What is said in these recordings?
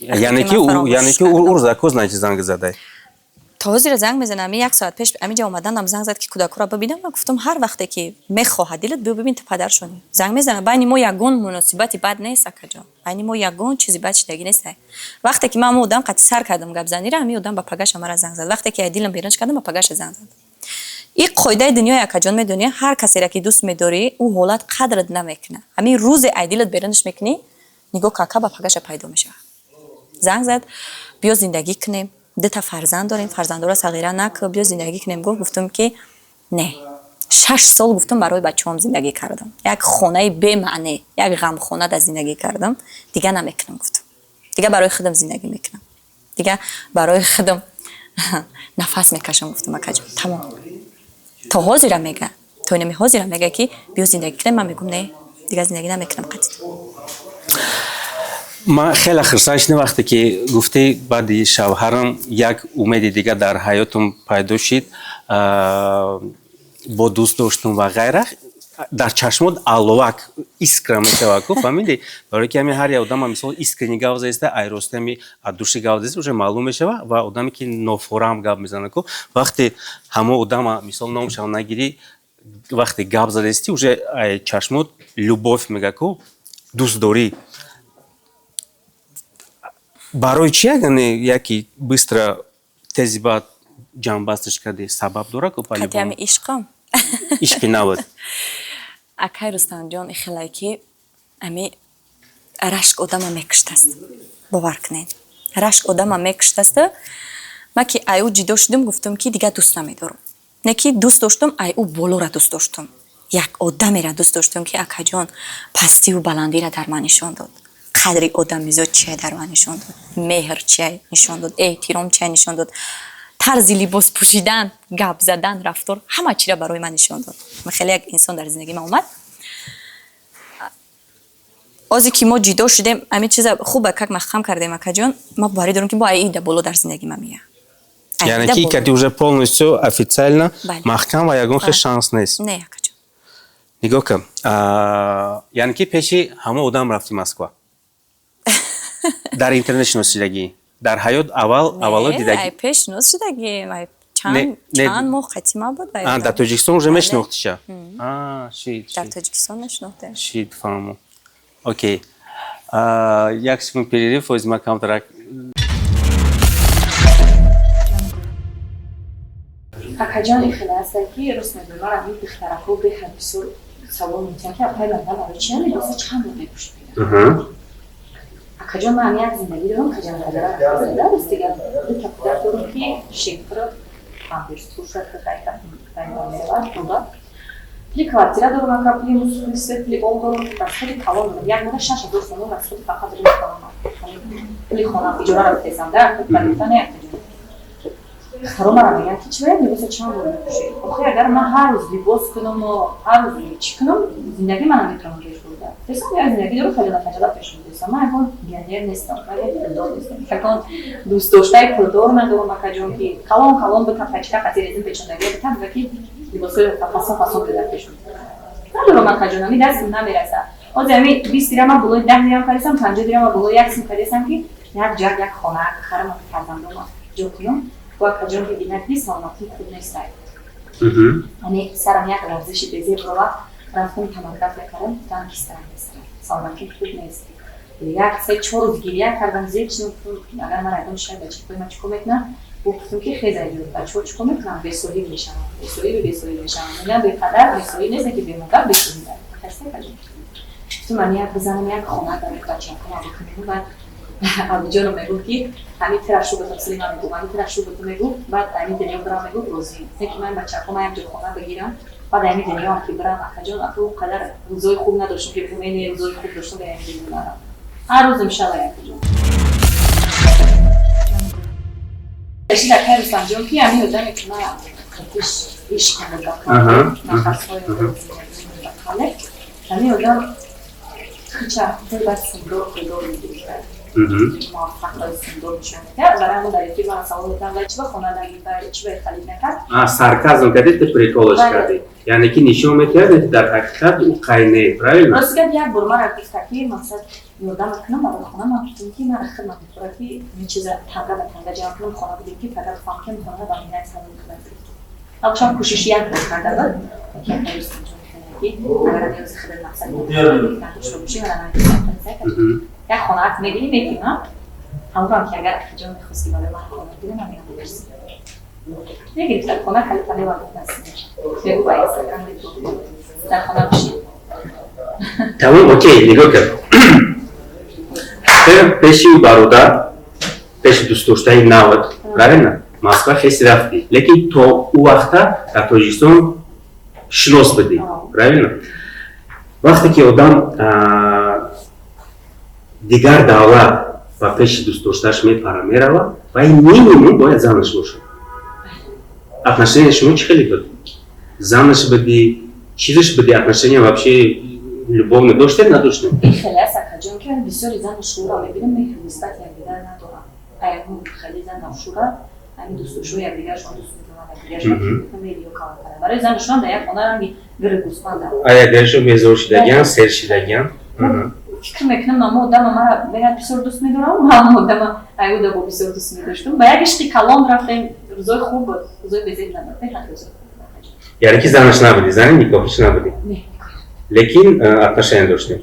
یعنی که او زاکوز نایچ زنگ زده. تازه زنگ میزنم. یک ساعت پیش همینجا اومدن زنگ زد که کودک را ببینم. من گفتم هر وقتی که میخواد دلت ببین تو پدرشونی. زنگ میزنه. بین ما یگون مناسبتی بد نیست اکجان. بین ما یگون چیزی بد شدگی نیست. وقتی که من مودم قطع سر کردم گپ زنی را همی با پگاش مرا زنگ زد. وقتی که دلم بیرونش کردم با پگاش زنگ زد. این قاعده دنیا اکجان میدونی هر کسی را که دوست می‌داری او حالت قدرت نمیکنه. همین روز دلت بیرونش میکنی نگاه کاکا با پگاش پیدا میشه. زنگ زد بیا زندگی کنیم. 2 تا فرزند داریم. فرزندورا صغیره نک بیا زندگی کنیم. گفتم که نه. 6 سال گفتم برای بچه‌ام زندگی کردم. یک خانه بی معنی، یک غم خانه در زندگی کردم. دیگه نمیکنم گفتم. دیگه برای خودم زندگی میکنم. دیگه برای خودم نفس میکشم گفتم اکجان تمام. تا حاضرم میگه. تو نمی حاضرم میگه که بیا زندگی کنیم. من میگم نه. دیگه زندگی نمیکنم قطعا. من خیلی خرسان شدم وقتی که گفتی بعد شوهرم یک امید دیگه در حیاتم پیدا شد با دوست داشتن و غیره در چشمات علوک ایسکر میشه کو فهمیدی برای که همین هر یه آدم مثلا ایسکرینی گاوز است ایروسته می دوشی گاوز است уже معلوم میشه و آدمی که نوفورام گاو میزنه کو وقتی همه آدم مثلا نامش نگیری وقتی گاو زدستی уже چشمات любовь میگه کو دوست داری برای چی اگر یکی بسیار تیزی بعد جنبستش کرده سبب داره که پلی قطعا عشقم عشقی نبود اکای رستم جان خیلی که امی رشک آدم میکشت است باور کنین رشک آدم میکشت است من که ایو جدا شدم گفتم که دیگه دوست نمیدارم نه که دوست داشتم ایو بالا را دوست داشتم یک آدمی را دوست داشتم که اکا جان پستی و بلندی را در من نشان داد قدری آدمیزاد چیه در من نشان داد مهر چیه نشان داد احترام چیه نشان داد طرز لباس پوشیدن گپ زدن رفتار همه چی را برای من نشان داد من خیلی یک انسان در زندگی من اومد ازی که ما جدا شدیم همین چیز خوبه که محکم کردیم اکا جان ما باید دارم که با ایده بالا در زندگی من میه یعنی که کتی уже полностью официально محکم و یگون خیلی شانس نیست نه اکا جان نگاه کن یعنی که پیشی همه آدم رفتی مسکو در اینترنت شناسیدگی در حیات اول دیدگی نه پیش شناسیدگی چند ماه ختیمه بود در تاجیکستان уже میشناختیش شید در تاجیکستان میشناخته شید فهمم اوکی یک سکوند перерыв возьмем контракт اکاجان خیلی است که رسم دلار هم این دخترکو به هر بسیار سوال میتونم که اپای لندن برای چی هم لباس چند بود نپوشت بیدم اکاجان من همیت زندگی دارم اکاجان قدرم زنده است دیگه دو تا پدر دارم که شکر هم برستور شد که خیلی میرود بودا پلی کوارتیرا دارم اکا پلی موسیقی پلی اول دارم که خیلی توان دارم یک موقع 6000 سنو و خود فقط ریم کنم پلی خانه ایجاره رو بتیزم در خود پلیتانه خرام را میگن که چرا لباس چند بود میپوشی؟ آخه اگر من هر روز لباس کنم و هر روز چی کنم زندگی من نمیتونم پیش بردم. دستم یک زندگی رو خیلی نفجات پیش می‌برم. من اون گنیر نیستم. من پولدار نیستم. فکر دوست داشتای پولدار من دارم مکجون که کلام به تفکر قطعی رزم پیچونده بودم و که لباس فاسون به پیش می‌برم. ندارم مکجون می دستم نمیرسه. از همین 20 درهم من بالای 10 درهم خریدم 50 درهم بالای 1 سیم خریدم که یک جای یک خانه خرم فرزندم جو کنم. با کجان که دیگر نیست سلامتی خوب نیست. یعنی سرم یک ورزشی بزرگ رو رفتم تمرکز کردم تا کیستان نیست. سلامتی خوب نیست. یک سه چهار روز گریه کردم زیر چون اگر من اگه شاید بچه کوی من چیکار میکنم گفتم که خیلی زیاد بچه‌ها چیکار میکنم بسوری میشم. بسوری میشم. میگم به قدر بسوری نیست که به مقدار بسوری دارم. خسته کردم. تو من یک بزنم یک خانه دارم که بچه‌ها کنم بعد ابو جانو میگو که همین ترش رو به تفصیل من میگم همین ترش رو به تو میگو بعد همین دنیا برام میگو روزی که من بچه‌ها یک جای خونه بگیرم بعد همین دنیا هم که برام اخجان اخو قدر روزای خوب نداشتم که بگم این روزای خوب داشتم به همین دنیا هر روز میشه یک جون اش در کار سنجام که همین آدمی که من خودش ایش کنم نخواستای همین آدم خیلی بس سندور میگیره موفق سندور نشون میده برای همون در فیلم من سوال میکنم ولی چی به خوانندگی برای چی به خرید نکرد سارказм кадет ты приколش کردی یعنی که نشون می‌دهد در حقیقت او قاینه правильно راست که یک بار من رفت که مثلا یادم کنم برای خونه من گفتم که من خدمت می‌کنم که این چیزا تنگه به تنگه جمع کنم خونه بودیم که فقط فهم کنم خونه با این نت سوال می‌کنم اصلا کوشش یک بار کرده بود که نمی‌ستم که اگر نیاز خدمت مقصد نداشته باشی من نمی‌ستم یک خونه می‌گیری می‌کنم همون که اگر جا می‌خواستی برای من خونه دیگه من می‌گم نگرفت در خونه خیلی خیلی وارد نست بگو با اینستاگرام بگو در خونه بشید تمام اوکی نگاه کن پیشی برادر پیش دوست داشتنی نود правильно Москва خیلی رفتی لیکن تو او وقتا در تاجیکستان شناس بدی правильно وقتی که آدم دیگر دولت و پیش دوست داشتنش میره و این مینیمم باید زنش باشه отношения шмо чӣ хеле буд занаш будӣ чизаш будӣ отношения вообще любовно доштед надоштед хеле аст акаҷон ки бисёри зан шӯро мебинам меҳр нисбат якдигар надорам аягон хеле зан навшӯра ами дӯстдошо якдигаршон дӯст медоранд якдигаршон медио кала кардам барои занашон дар як хона ранги гири гӯспанда аягашон мезор шидаган сер шидаган фикр мекунам мамо одама мара мегӯяд бисёр дӯст медорам мамо одама аягуда бо бисёр дӯст медоштам ба як ишқи калон рафтем рӯзои хуб буд рӯзои безеб набуд бехат рӯзои хуб яъне ки занаш набудӣ зани никоҳиш набудӣ не лекин отношения доштем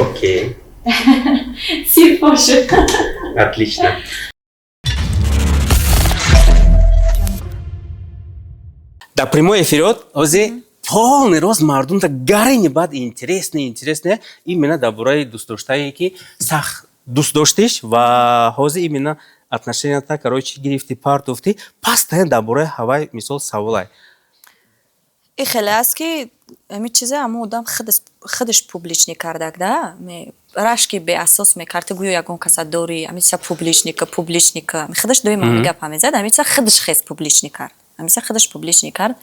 окей сир боше отлично дар прямой эфирот ҳозир полный рост мардум так гарини бад интересне именно дар бораи дӯстдоштае ки сахт дӯст доштиш ва ҳозир именно отношенията короче гирифти партофти постоянно дар бораи ҳавай мисол саволай این خیلی است که همین چیزه اما آدم خودش پوبلیچنی کردک ده رشکی به اساس میکرده گویا یکون کسا داری همین چیزا پوبلیچنی که خودش دوی من گپ همیزد همین چیزا خودش خیز پوبلیچنی کرد همین چیزا خودش پوبلیچنی کرد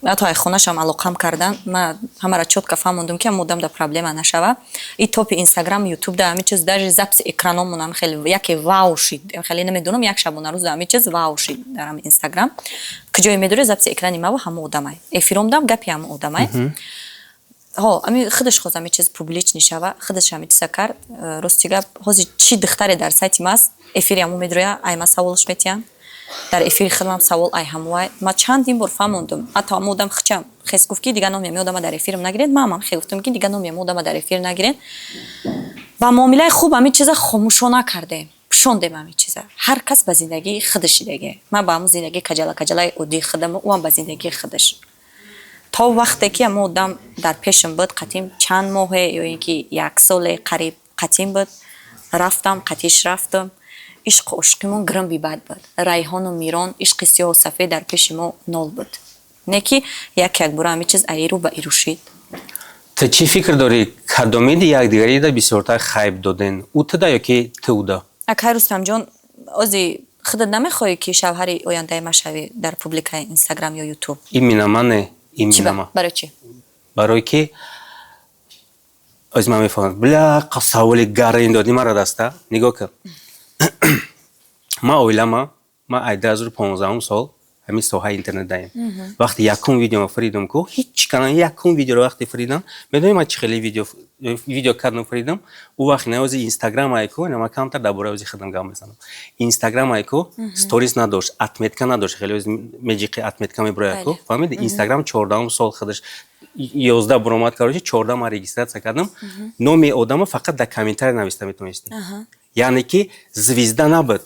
حتی ای خونش هم علاقم کردن من همه را چوت که فهموندم که مودم دا پرابلم نشوه این توپ اینستاگرام یوتیوب ده همین چیز در زپس اکرانمون هم خیلی یکی واو شید خیلی نمیدونم یک شبونه روز همین چیز واو شید در اینستاگرام کجای میدوره زپس اکرانی ما و همه آدمای افیرم دام گپی هم آدمای ها امی خودش خود همین چیز پوبلیچ نشوه خودش همین چیز کرد راستی گپ هازی چی دختری در سایت ماست افیری همو میدوره ای ما سوالش میتیم در افیر خدمم سوال ای هموای ما چندین بار فهموندم حتی مودم خچم خیس گفت که دیگه نمیام یادم در افیرم نگیرید مامان خیلی گفتم که دیگه نمیام یادم در افیر نگیرید و معامله خوب همین چیزا خاموشانه کرده شوندم همین چیزا هر کس به زندگی خودش دیگه من با همون زندگی کجلا اودی خدمم اون به زندگی خودش تا وقتی که مودم در پیشم بود قطیم چند ماه یا اینکه یک سال قریب قطیم بود رفتم قطیش رفتم عشقمون گرم بی بد بود ریحان و میران عشق سیاه و سفید در پیش ما نول بود نه که یک بار همین چیز ایرو به ایرو شید تو چی فکر داری کدومی دی یک دیگری دا بسیارتر خیب دادن او تدا یا که تو دا اکای رستم جان ازی خودت نمیخوای که شوهری آینده ما شوی در پوبلیک اینستاگرام یا یوتیوب این مینامانه این میناما برای چی برای که از من میفهمم بلا سوال گارین دادی مرا دسته نگاه کن ما اویلما ما ایده از رو 15 سال همین ساحه اینترنت داریم وقتی یکم ویدیو فریدم کو هیچ کانال یکم ویدیو رو وقتی فریدم میدونی ما چه خیلی ویدیو کردم فریدم او وقت نه از اینستاگرام ایکو نه ما کمتر درباره از خدمت گام میزنم اینستاگرام ایکو استوریز نداشت اتمتکا نداشت خیلی از ماجیک اتمتکا میبره ایکو فهمید اینستاگرام 14 سال خودش 11 برآمد کارش 14 ما رجیستر کردم نام آدمو فقط در کامنتار نوشته میتونستی یعنی که زویزده نبود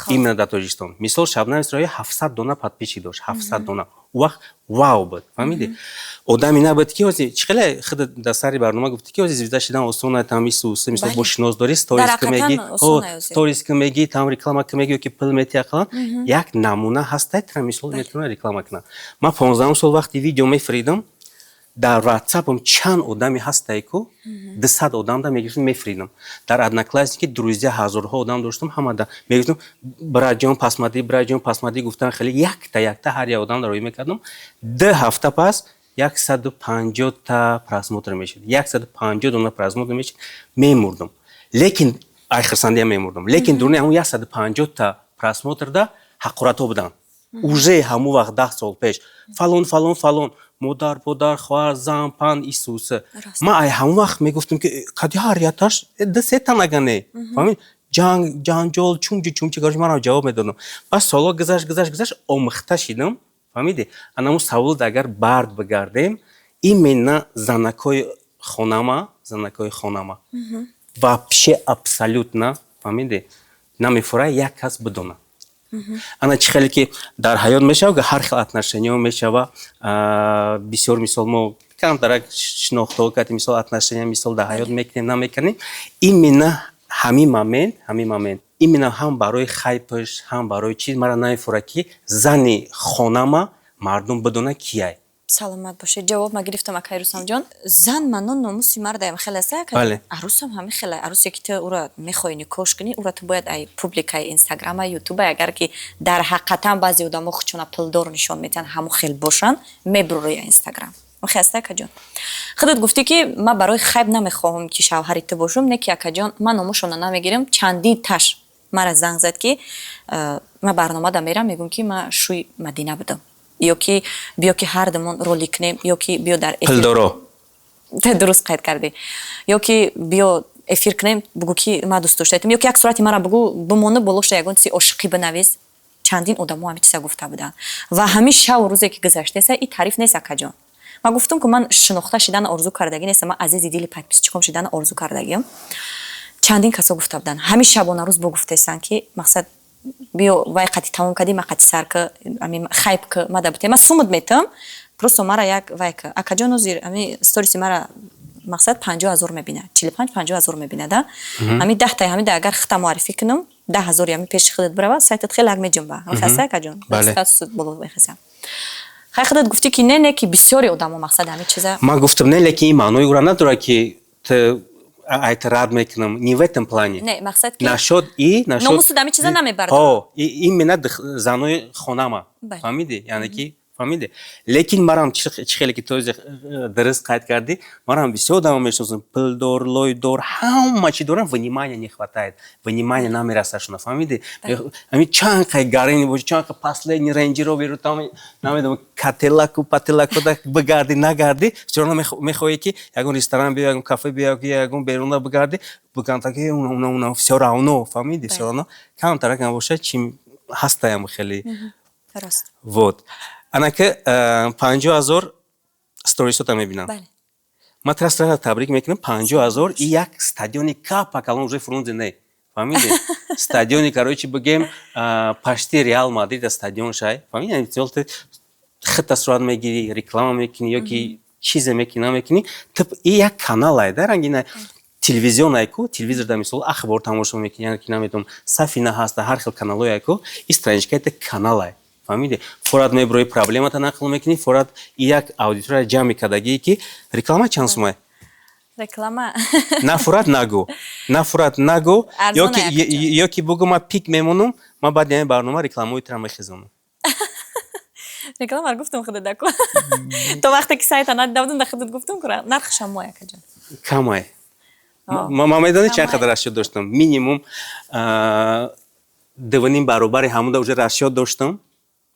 именно در تاجیکستان مثال شبنم اسرائیل 700 دونه подписчик داشت 700 دونه وقت واو بود فهمیدی آدمی نبود که واسه چخله خود در سری برنامه گفتی که واسه زویزده شدن آسونه تمیز سوسه مثل با شناسداری استوریز که میگی تام реклама که میگی که پول میتی اقلا یک نمونه هست تر مثال میتونه реклама کنه من 15 سال وقتی ویدیو میفریدم در واتساپم چند آدمی هست که 200 آدم دا میگفتم میفریدم در ادناکلاسیکی друзья هزارها آدم داشتم همه دا میگفتم براجان پاسمادی گفتن خیلی یک تا هر یک آدم روی میکردم 2 هفته پس 150 تا پراسموتر میشد 150 دونه پراسموتر میشد میمردم لیکن ай хирсанди ҳам мемурдам. Лекин дуруни ҳамун 150 та просмотрда ҳақоратҳо буданд. Уже ҳамун вақт 10 сол пеш фалон модар, подар, хоҳар, зан, пан, Исуса. Ман ай ҳамун вақт мегуфтам ки кади ҳаррияташ се танагане. Фаҳмид? Ҷанҷол, чумчи кораш манам ҷавоб медодам. Бас солҳо гузашт омӯхта шидам. Фаҳмиди? Анаму саволот агар бард бигардем, именно занакои хонама вообще абсолютно, фаҳмиди? Намефурад як кас бидона. Ана чӣ хеле ки дар ҳаёт мешава, ҳар хел отношениё мешава. Бисёр мисол мо камтарак шинохтаҳо кардем, мисол отношения мисол дар ҳаёт мекунем, намекунем. Именно ҳамин момент именно ҳам барои хайпаш, ҳам барои чиз мара намефурад ки зани хонама мардум бидона кияй. саломат бошед. ҷавоб ма гирифтам акай Рустамҷон. Зан манон номуси мардаям хеле аст акай. Арусам ҳами хеле арусе ки ту ура мехоҳӣ никош кунӣ, ура ту бояд ай публикаи Инстаграма, Ютуба агар ки дар ҳақиқатан баъзе одамо худшона пулдор нишон метиҳанд ҳамон хел бошанд, мебурӯя Инстаграм. Мехаста акаҷон. Худат гуфтӣ ки ман барои хайп намехоҳам ки шавҳари ту бошам, не ки акаҷон ман номушона намегирам. Чандин таш мара занг зад ки ман барномада мерам, мегӯм ки ман шӯи Мадина будам. Ё ки биё ки ҳардамон ролик кунем, ё ки биё дар эфир. Пулдоро. Дуруст қайд кардӣ. Ё ки биё эфир кунем, бугӯ ки ман дӯст доштаам. Ё ки як сурати мара бугӯ бимона болоша ягон чизи ошиқӣ бинавис. Чандин одамо ҳамин чиза гуфта буданд. Ва ҳамин шаву рӯзе ки гузаштеса, ин таъриф нест акаҷон. Ман гуфтам ки ман шинохта шидана орзу кардагӣ нестам, ман азизи дили подписчиком шидана орзу кардагиам. Чандин касо гуфта буданд. Ҳамин шабона рӯз бугуфтесанд ки мақсад биё вай қати тамом кади ма қати сар ки ами хайп ки мада бутем ма сумуд метам просто мара як вай ки акаҷон озир ами сториси мара мақсад 50000 мебина 45-50000 мебина да ами 10 та ами да агар хита муаррифӣ кунам 10000 ами пеши худат брава сайтат хеле аг меҷунба хаса акаҷон статус боло мехасам хай худат гуфти ки не ки бисёри одамо мақсад ами чиза ма гуфтам не лекин ин маънои ура надорад ки рад мекунам не в этом плане. Не, мақсад ки нашод номусу дами чиза намебардорад. Именно занои хонама. Фаҳмиди? Яъне ки фаҳмиди? Лекин марам чӣ хеле ки ту дуруст қайд кардӣ, марам бисёр одамо мешиносам, пулдор, лойдор, ҳама чӣ дорам, внимание не хватает. Внимание намерасашона, фаҳмиди? Ами чанд қай гарини боши, чанд қай последний рейнҷиро беру, там намедонам кателаку, пателаку да бигарди, нагарди, всё равно мехоҳӣ ки ягон ресторан биё, ягон кафе биё, ягон берунда бигарди, бигантак уна всё равно, фаҳмиди? Всё равно камтарак бошад, чӣ ҳастаям хеле. Раст. Вот. Анаки 50000 сторисота мебинам. Ма трасра табрик мекунам 50000 и як стадиони капак алон уже фрунзе не. Фаҳмиди? Стадиони короче бигем почти Реал Мадрид стадион шай. Фаҳмиди? Тилте хита сурат мегири, реклама мекуни ёки чизе мекуни. Тип и як канал айда рангина телевизион айку, телевизор да мисол ахбор тамошо мекуни, яки намедонам Сафина ҳаста, ҳар хел каналои айку, и страничка это канал ай. Фаҳмиди? Фурат меброи проблемата нақл мекунӣ, фурат як аудитория ҷамъ кардагие ки реклама чанд сумай? Реклама. На фурат нагӯ. Ёки бугӯ ма пик мемонам, ма баъди ҳамин барнома рекламаҳои тра мехезонам. Реклама гуфтам худат даку. То вақте ки сайта надида будам, да худат гуфтам ки нархашам мо якаҷон. Камай. Ма медонӣ чанд қадар расчёт доштам? Минимум 2.5 баробари ҳамуда уже расчёт доштам.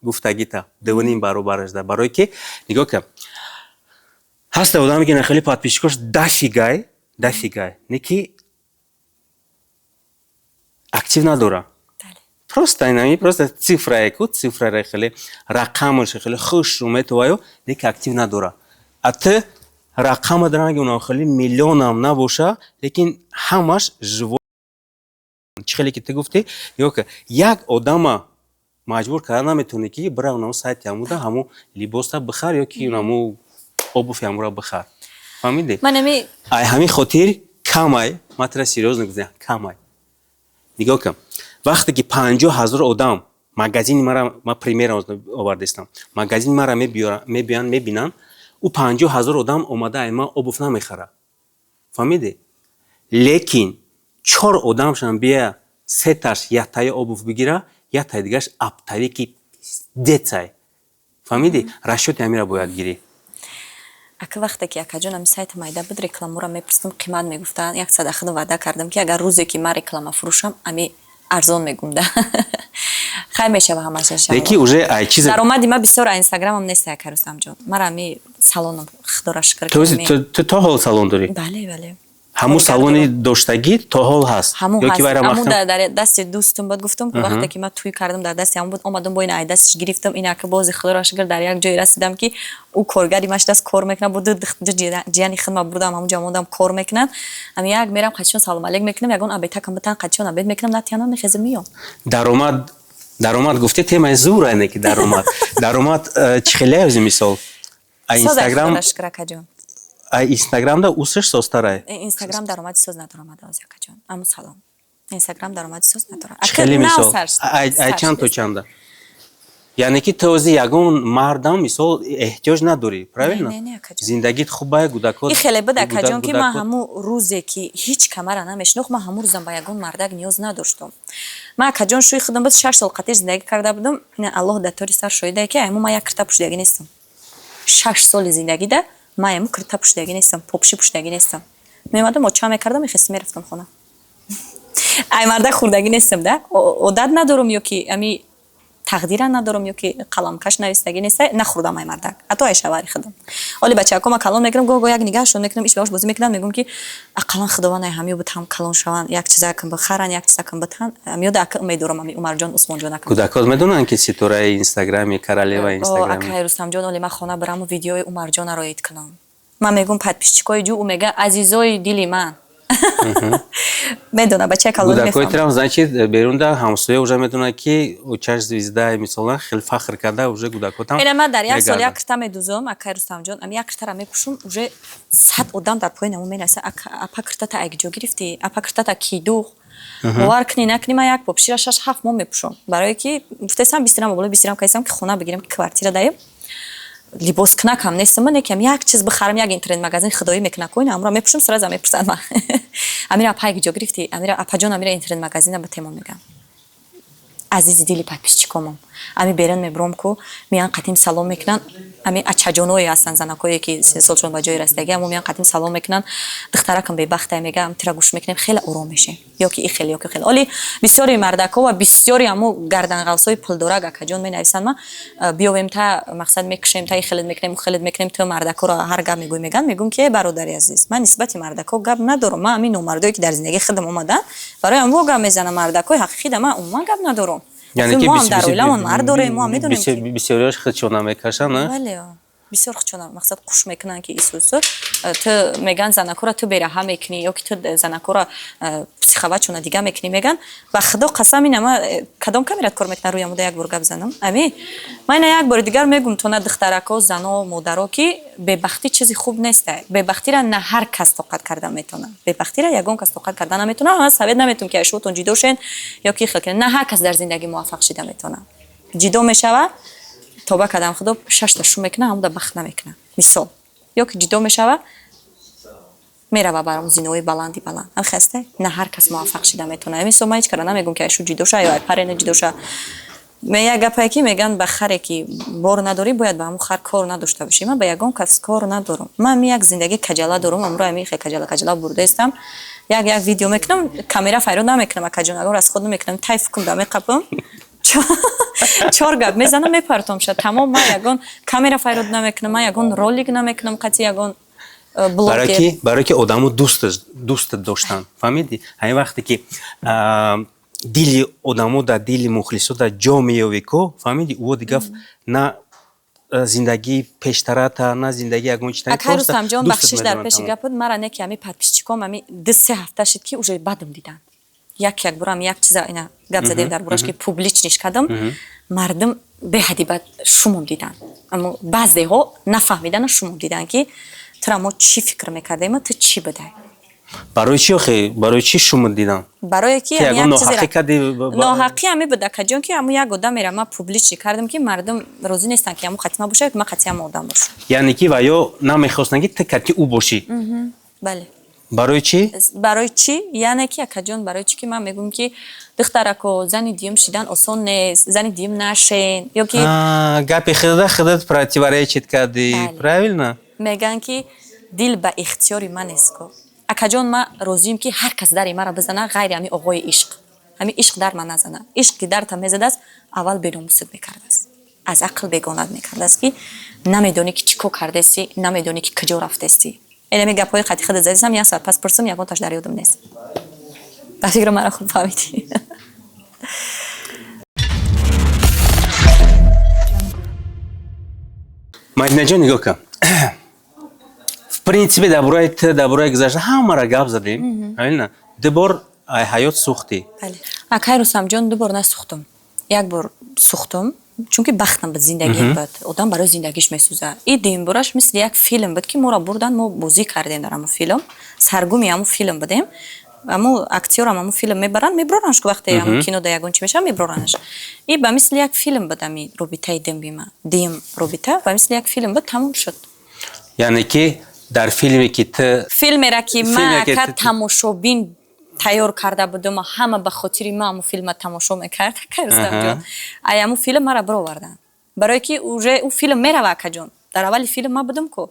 Гуфтагита 2.5 баробараш да барое ки нигоҳ ка ҳаста одаме ки нахели подписчикош дафигай не ки актив надора просто инами просто цифраи хеле рақамаш хеле хуш метоваю не ки актив надора а ты рақама дараги уна хеле миллионам набоша лекин ҳамаш живой чӣ хеле ки ты гуфти ёка як одама маҷбур карда наметавонӣ ки бира унамо сайти ҳамуда ҳамун либоса бихар ё ки унамо обуфи ҳамура бихар. Фаҳмиди? Ай ҳамин хотир камай, ма тра серьёзно гузем, камай. Нигоҳ кун. Вақте ки 50000 одам магазини мара ма пример овардестам. Магазини мара мебинанд, у 50000 одам омада ай ма обуф намехарад. Фаҳмиди? Лекин 4 одамшан бия 3 таш яктаи обуф бигира, як тай дигаш аптави ки децай. Фаҳмиди? Расчёти ҳамира бояд гирӣ. ака вақте ки акаҷон ами сайта майда буд рекламаро мепурсидам қимат мегуфтанд 100 ваъда кардам ки агар рӯзе ки ман реклама фурӯшам ами арзон мегумда хай мешава ҳамаш иншалло Деки уже ай чиз даромади ма бисёр инстаграмам нест ака Рустамҷон мара ами салонам худора шукр ту то ҳол салон дорӣ бале ҳамун салони доштагӣ то ҳол ҳаст ҳамун ё ки вайра ҳамун махтам дар дасти дӯстум буд гуфтум ки вақте ки ман туй кардам дар дасти ҳамун буд омадам бо ин ай дастиш гирифтам ин ака бози худора шукр дар як ҷое расидам ки ӯ коргари маш даст кор мекунад буду ҷияни хидмат бурдам ҳамунҷо мондам кор мекунанд ами як мерам қачон салом алейк мекунам ягон абетакам битан қачон абед мекунам натяна мехезам миём даромад гуфте темаи зур айне ки даромад чӣ хеле ози мисол Инстаграм шукр акаҷон Инстаграмда усш состарай Инстаграм даромади соз надорам адаози акаҷон аммо салом Инстаграм даромади соз надорам чӣ хеле мисол ай чанд то чанда яъне ки ту ози ягон мардам мисол эҳтиёҷ надорӣ правилно не, акаҷон. зиндагит хубае гудакот и хеле буд акаҷон ки ман ҳамун рӯзе ки ҳеҷ камара намешнохт ман ҳамун рӯзам ба ягон мардак ниёз надоштам ман акаҷон шӯи худам буд 6 сол қатъир зиндагӣ карда будам аллоҳ датори сар шоҳидае ки айму ман як кирта пуштягӣ нестам 6 соли зиндагида ман ему кирта пуштягӣ нестам попши пуштягӣ нестам меомадам оча мекардам мехестам мерафтам хона ай мардак хурдагӣ нестам да одат надорам ё ки ами тақдира надорам ё ки қаламкаш навистагӣ неста нахурдам ай мардак ҳатто ай шавари худам оли бачаакома калон мекунам гоҳ як нигаҳшон мекунам иш баҳош бозӣ мекунам мегӯм ки ақаллан худованд ай ҳамё бутам калон шаванд як чизакам бихаранд як чизакам битан амёда ака умедорам ами Умарҷон Усмонҷон акам гудакот медонанд ки ситораи инстаграми королеваи инстаграми ака Рустамҷон оли ман хона бираму видеои Умарҷонаро эд кунам ман мегӯм подписчикои ҷу ӯ мега азизои дили ман медона бачаи калон гудакоитрам значит берунда ҳамсоя уже медонад ки учаш звездаи мисолан хеле фахр карда уже гудакотам ина ман дар як сол як кирта медузам ака Рустамҷон ами як киртара мепӯшум уже 100 одам дар пои намун менаиса апа киртата айгиҷо гирифтӣ апа киртата ки дуғ бовар кунӣ накунӣ ман як попшира 6-7 моҳ мепӯшам барое ки гуфтаисам бистирам боло бистирам кайсам ки хона бигирам ки квартира даем либос кунакам нестам ман якам як чиз бихарам як интернет магазин худоӣ мекунакоина амра мепӯшам сразу мепурсад ман амира апа айгиҷо гирифтӣ амира апаҷон амира интернет магазина ба темон мегам азизи дили подписчикомам ами берун мебуром ку миян қадим салом мекунанд ами ачаҷоное ҳастанд занакое ки 3 солшон ба ҷои расидагӣ аммо миян қадим салом мекунанд духтаракам бебахтае мегам тира гӯш мекунем хеле ором мешем ё ки и хеле ё ки хеле оли бисёри мардако ва бисёри аммо гарданғавсои пулдорак акаҷон менависанд ма биёвем та мақсад мекушем та и хелед мекунем хелед мекунем ту мардакоро ҳар гап мегӯй меган мегӯм ки бародари азиз ман нисбати мардако гап надорам ман ами номардое ки дар зиндагӣ худам омаданд барои амво гап мезанам мардакои ҳақиқӣ да ман умуман гап надорам мо ҳам дар оиламон мард дорем мо ҳам медонем ки бисёриёш худшона мекашанд бале бисёр худшона мақсад қуш мекунанд ки исусу ту меган занакора ту бераҳа мекунӣ ё ки ту занакора психовачона дига мекунӣ меган ба худо қасам ина ман кадом камерат кор мекунад рӯямуда як бор гап занам ами ман ина як бори дигар мегӯм то на духтарако зано модаро ки бебахтӣ чизи хуб неста бебахтира на ҳар кас тоқат карда метавонад бебахтира ягон кас тоқат карда наметавонад ман савет наметавонам ки шуотон ҷидо шен ё ки хел на ҳар кас дар зиндагӣ муваффақ шида метавонад ҷидо мешава тоба кардам худо 6 та шу мекуна ҳамуда бахт намекуна мисол ё ки ҷидо мешава мерава барам зинои баланди баланд ам хасте на ҳар кас муваффақ шида метавонад мисол ман ҳеҷ кара намегӯм ки айшу ҷидо ша ё ай парене ҷидо ша як гапае ки меган ба харе ки бор надорӣ бояд ба ҳамун хар кор надошта бошӣ ман ба ягон кас кор надорам ман як зиндагӣ каҷала дорам амро ами хе каҷала бурдаистам як видео мекунам камера файрод намекунам акаҷон агар аз худ мекунам тайфкум да меқапам 4 гап мезанам мепартом шад тамом ман ягон камера файрод намекунам ман ягон ролик намекунам қати ягон блогер барое ки одамо дӯстат доштанд фаҳмидӣ ҳамин вақте ки дили одамо дар дили мухлисо дар ҷо меёвӣ ко фаҳмидӣ ӯ дигар на зиндагии пештарата на зиндагии ягон чиз ака Рустамҷон бахшиш дар пеши гапот мара не ки ами подписчиком ами 2-3 ҳафта шид ки уже бадам дидан як борам як чиза ина гап задем дар бораш ки публичниш кардам мардум беҳади бад шумом дидан аммо баъзеҳо нафаҳмидана шумом дидан ки тура мо чӣ фикр мекардем ту чӣ будай барои чӣ охе барои чӣ шумо дидан барое ки ягон ноҳақиқати ноҳақӣ ами буд акаҷон ки аму як одамеро ман публични кардам ки мардум розӣ нестанд ки аму қатима боша ё ки ман қатӣ ам одам бошам яъне ки ва ё намехостанд ки ту қатӣ ӯ бошӣ бале барои чӣ барои чӣ яъне ки акаҷон барои чӣ ки ман мегӯм ки духтарако зани дуюм шидан осон нест зани дуюм нашен ё ки гапи худат противоречит кардӣ правилно меган ки дил ба ихтиёри ман аст ко акаҷон ман розием ки ҳар кас дари маро бизана ғайри ҳамин оғои ишқ ҳамин ишқ дар ман назана ишқ ки дарта мезадааст аввал беномусат мекардааст аз ақл бегонат мекардааст ки намедонӣ ки чӣ кор кардаисти намедонӣ ки куҷо рафтаисти инами гапҳои қати худат задисам як соат пас пурсим ягонташ дар ёдам нест ба фикри маро хуб фаҳмидӣ Мадинаҷон нигоҳ кун. В принципе дар бораи гузашта ҳамаро гап задем. Ҳамина. Дубор ҳаёт сӯхтӣ. бале акай рустамҷон ду бор насӯхтум як бор сӯхтум чунки бахтам буд зиндагӣ буд одам барои зиндагиш месӯза и дуюмбораш мисли як филм буд ки моро бурдан мо бозӣ кардем дар ҳамун филм саргуми ҳамун филм будем аммо актёрам ҳамун филм мебаранаш вақте ҳамун кино да ягон чӣ мешава мебаранаш и ба мисли як филм буд ами робитаи дим робита ба мисли як филм буд тамом шуд Яъне ки дар филме ки ту филмеро ки ман ака тамошобин тайёр карда будам ҳама ба хотири ман ҳамун филма тамошо мекард акарустамҷон ай ҳамун филм маро бировардан барое ки уже ӯ филм мерава акаҷон дар аввали филм ман будам ку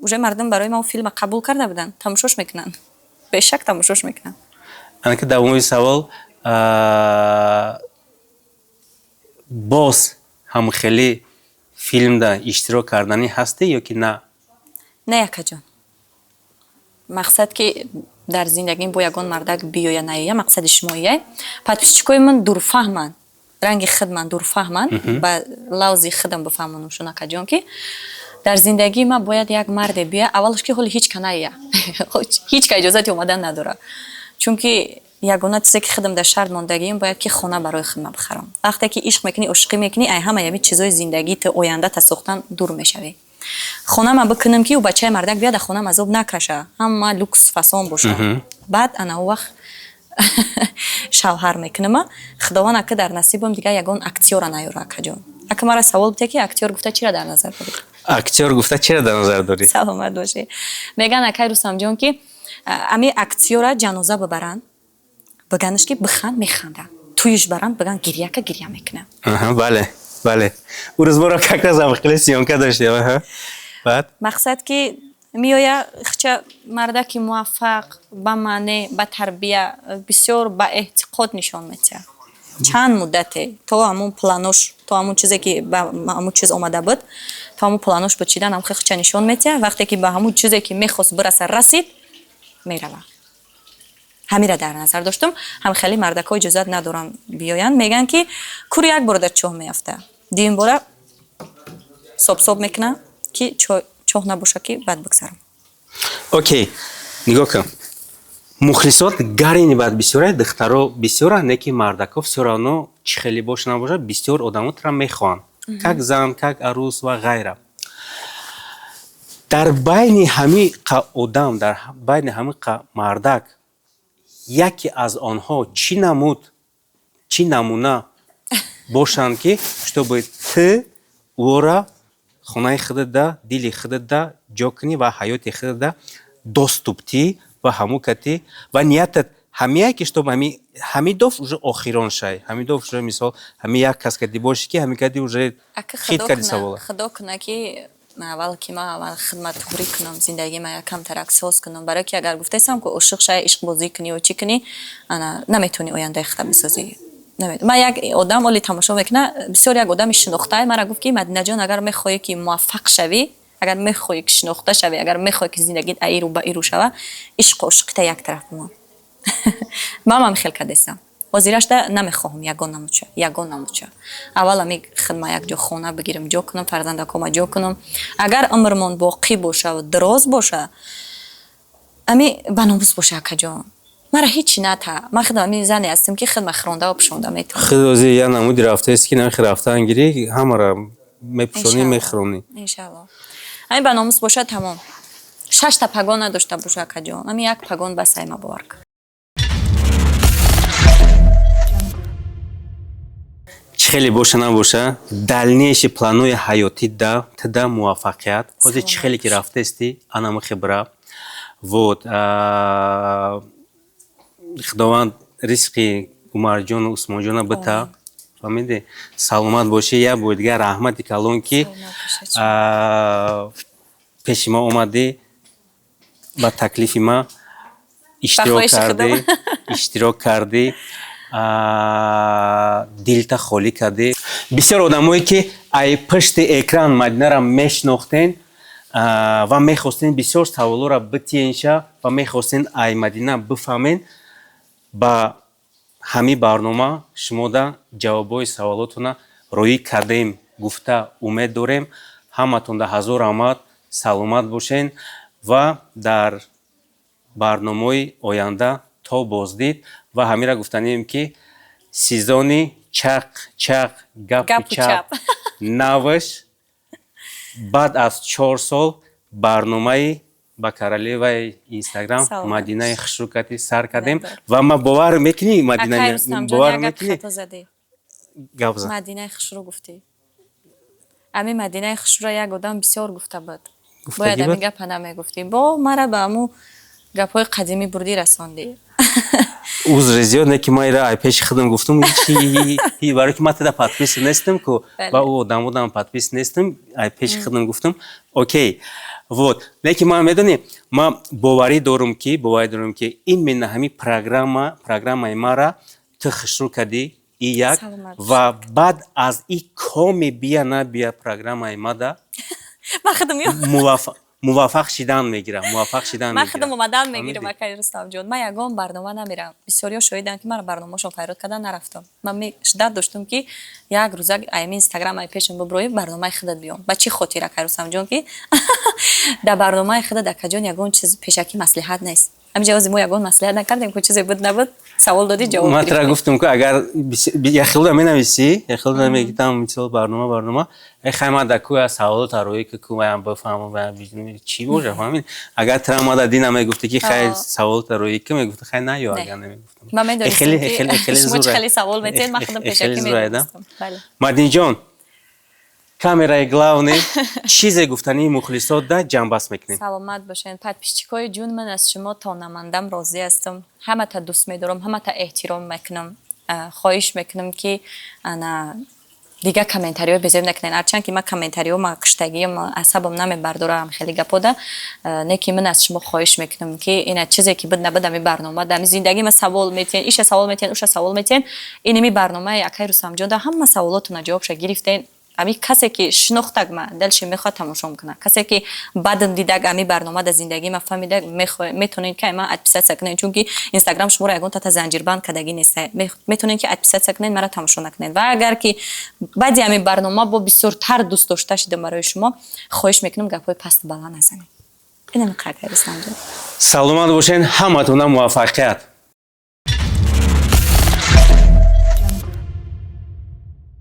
уже мардум барои ман ӯ филма қабул карда буданд тамошош мекунанд бешак тамошош мекунанд ана ки давоми савол боз ҳам хеле филмда иштирок карданӣ ҳастӣ ё ки на не акаҷон мақсад ки дар зиндагӣ бо ягон мардак биёя наёя мақсади шумоияй подписчикои ман дурфаҳманд ранги хидман дурфаҳманд ба лавзи хидам бифаҳмонушон акаҷон ки дар зиндагии ман бояд як марде бия аввалаш ки ҳоли ҳеч каная ҳеч ка иҷозати омадан надора чунки ягона чизе ки хидам дар шарт мондагием бояд ки хона барои хидма бихарам вақте ки ишқ мекунӣ ошиқӣ мекунӣ ай ҳама ями чизои зиндагиту ояндата сохтан дур мешавӣ хонама бикунам ки ӯ бачаи мардак бияд хонам азоб накаша ҳама люкс фасон боша баъд ана ӯ вақт шавҳар мекунама худованд ака дар насибам дигар ягон актёра наёра акаҷон ака мара савол буда ки актёр гуфта чиро дар назар дорӣ актёр гуфта чиро дар назар дорӣ саломат бошӣ меган акай рустамҷон ки ами актёра ҷаноза бибаранд биганаш ки биханд механда туюш баранд биган гирьяка гирья мекуна бале бале ӯ рӯзборо как раз хеле сиёнка доштем баъд мақсад ки миёя хча мардаки муваффақ ба маъне ба тарбия бисёр ба эътиқод нишон медиҳад чанд муддате то ҳамун планош то ҳамун чизе ки ба ҳамун чиз омада буд то ҳамун планош бичидан ҳам хча нишон медиҳад вақте ки ба ҳамун чизе ки мехост бираса расид мерава ҳамира дар назар доштум ҳам хеле мардакҳо иҷозат надоранд биёянд меган ки кури як бора дар чоҳ меафта дуюм бора соб мекуна ки чоҳ набоша ки бад бигзарам окей нигоҳ кун мухлисот гарини бад бисёра духтаро бисёра не ки мардако всё равно чӣ хеле боша набоша бисёр одамотро мехоҳанд как зан как арӯс ва ғайра дар байни ҳамин одам дар байни ҳамин мардак яке аз онҳо чӣ намуна бошанд ки чтобы ту ӯро хонаи худада дили худада ҷо кунӣ ва ҳаёти худада доступтӣ ва ҳамун катӣ ва ниятат ҳамия ки чтобы ҳамидов уже охирон шай ҳамидов уже мисол ҳами як кас кади боши ки ҳами кади уже хит кади савола худо куна ки аввал ки ман хидматгӯрӣ кунам зиндагии ман якам тараксоз кунам барое ки агар гуфтаистам ки ошиқ шай ишқбозӣ кунӣ ё чӣ кунӣ ана наметавонӣ ояндаи худа бисозӣ ман як одам оли тамошо мекуна бисёр як одами шинохтаи мара гуфт ки Мадинаҷон агар мехоҳӣ ки муваффақ шавӣ агар мехоҳӣ ки шинохта шавӣ агар мехоҳӣ ки зиндагит аиру ба иру шава ишқу ошиқита як тараф бимон ман михел кардестам ҳозирашда намехоҳам ягон намуча аввал ами хидма як ҷо хона бигирам ҷо кунам фарзандакома ҷо кунам агар умрмон боқӣ боша дароз боша ами баномус боша акаҷон мара ҳечи ната ман худам ами зане ҳастам ки хидма хиронда ва пушонда метавонам худ ози я намуди рафтаест ки намехи рафтан гирӣ ҳамара мепушонӣ мехиронӣ иншалло ами баномус боша тамом 6 та пагон надошта боша акаҷон ами як пагон ба сайма бовар кун чӣ хеле боша набоша дальнейши планои ҳаётӣ туда муваффақият ҳозир чӣ хеле ки рафтаисти анамихи бира вот худованд ризқи Умарҷону Усмонҷона бита фаҳмиди саломат бошӣ як бор дигар раҳмати калон ки пеши ма омадӣ ба таклифи ма иштирок кардӣ, дилта холӣ кардӣ. Бисёр одамое ки ай пашти экран Мадинаро мешнохтен ва мехостен бисёр саволора битиенша ва мехостен ай Мадина бифаҳмен, ба ҳамин барнома шумода ҷавобҳои саволотона роӣ кардаем гуфта умед дорем. Ҳаматонда ҳазор раҳмат, саломат бошен ва дар барномаҳои оянда то боздид. Ва ҳамира гуфтанем ки сезони чақ чақ гапу чап навш баъд аз 4 сол барномаи ба королеваи Инстаграм Мадинаи Хушрӯкатӣ сар кардем ва ма бовар мекунӣ Мадина бовар мекунӣ гап зад Мадинаи Хушрӯ гуфтӣ. Ами Мадинаи Хушрӯро як одам бисёр гуфта буд. Бояд ами гапа намегуфтӣ. Бо мара ба аму гапҳои қадимӣ бурдӣ расондӣ. узри зиёд не ки ма ира ай пеши худам гуфтам барои ки ма тада подпис нестам ку ба у одамодам подпис нестам, ай пеши худам гуфтам окей. Вот не ки ма медонӣ ма боварӣ дорам ки именно ҳамин программаи мара ту хушрӯ кардӣ и як ва баъд аз и коми бия набия программаи мада муваффақ шидан мегирам. Ман худам омадан мегирам акай Рустамҷон. Ман ягон барнома намерам. Бисёриҳо шоҳиданд ки мара барномаашон файрод кардан нарафтам. Ман шиддат доштам ки як рӯза ами Инстаграм ай пешам биброӣ барномаи худат биём. Ба чӣ хотир акай Рустамҷон ки дар барномаи худат акаҷон ягон чиз пешакӣ маслиҳат нест. Ҳамин мо ягон маслиҳат накардем ки чизе буд набуд савол додӣ ҷавоб гирифтӣ. Ма тра гуфтам ки агар яхилда менависӣ, яхилда мегитам мисол барнома хай ма да кӯя саволот ароӣ ки кӯяам бифаҳмам ва чӣ боша фаҳмид. Агар тра ма да дина мегуфтӣ ки хай саволот ароӣ ки мегуфтӣ хай наё агар намегуфтам. Ма медонистам ки шумо чӣ хеле савол метед, ма худам пешакӣ медонистам. Мадинҷон, камераи главный чизе гуфтани мухлисот да ҷамъбаст мекунем. Саломат бошен. Подписчикои ҷун, ман аз шумо то намандам розӣ ҳастам. Ҳамата дӯст медорам, ҳамата эҳтиром мекунам. Хоҳиш мекунам ки ана дига комментариҳо безеб накунед. Ҳарчанд ки ман комментариҳома куштагиам асабам намебардорам хеле гапода. Не ки ман аз шумо хоҳиш мекунам ки ина чизе ки буд набуд ами барнома да ами зиндагима савол метиҳен, иша савол метиҳен, уша савол метиҳен. Иними барномаи акай Рустамҷон да ҳама саволотона ҷавобша гирифтен. Ами касе ки шинохтаг ма дилши мехоҳад тамошо мекунад. Касе ки бадам дидак ами барнома да зиндагӣ ма фаҳмидаг метонед ки ма подписатсия кунед, чунки Инстаграм шуморо ягон тата занҷирбанд кардагӣ нест. Метонед ки подписатсия кунед, мара тамошо накунед. Ва агар ки баъди ами барнома бо бисёртар дӯст дошта шидам барои шумо, хоҳиш мекунам гапҳои пасту баланд назанед. Ина миқдар Рустамҷон. Саломат бошен, ҳаматона муваффақият.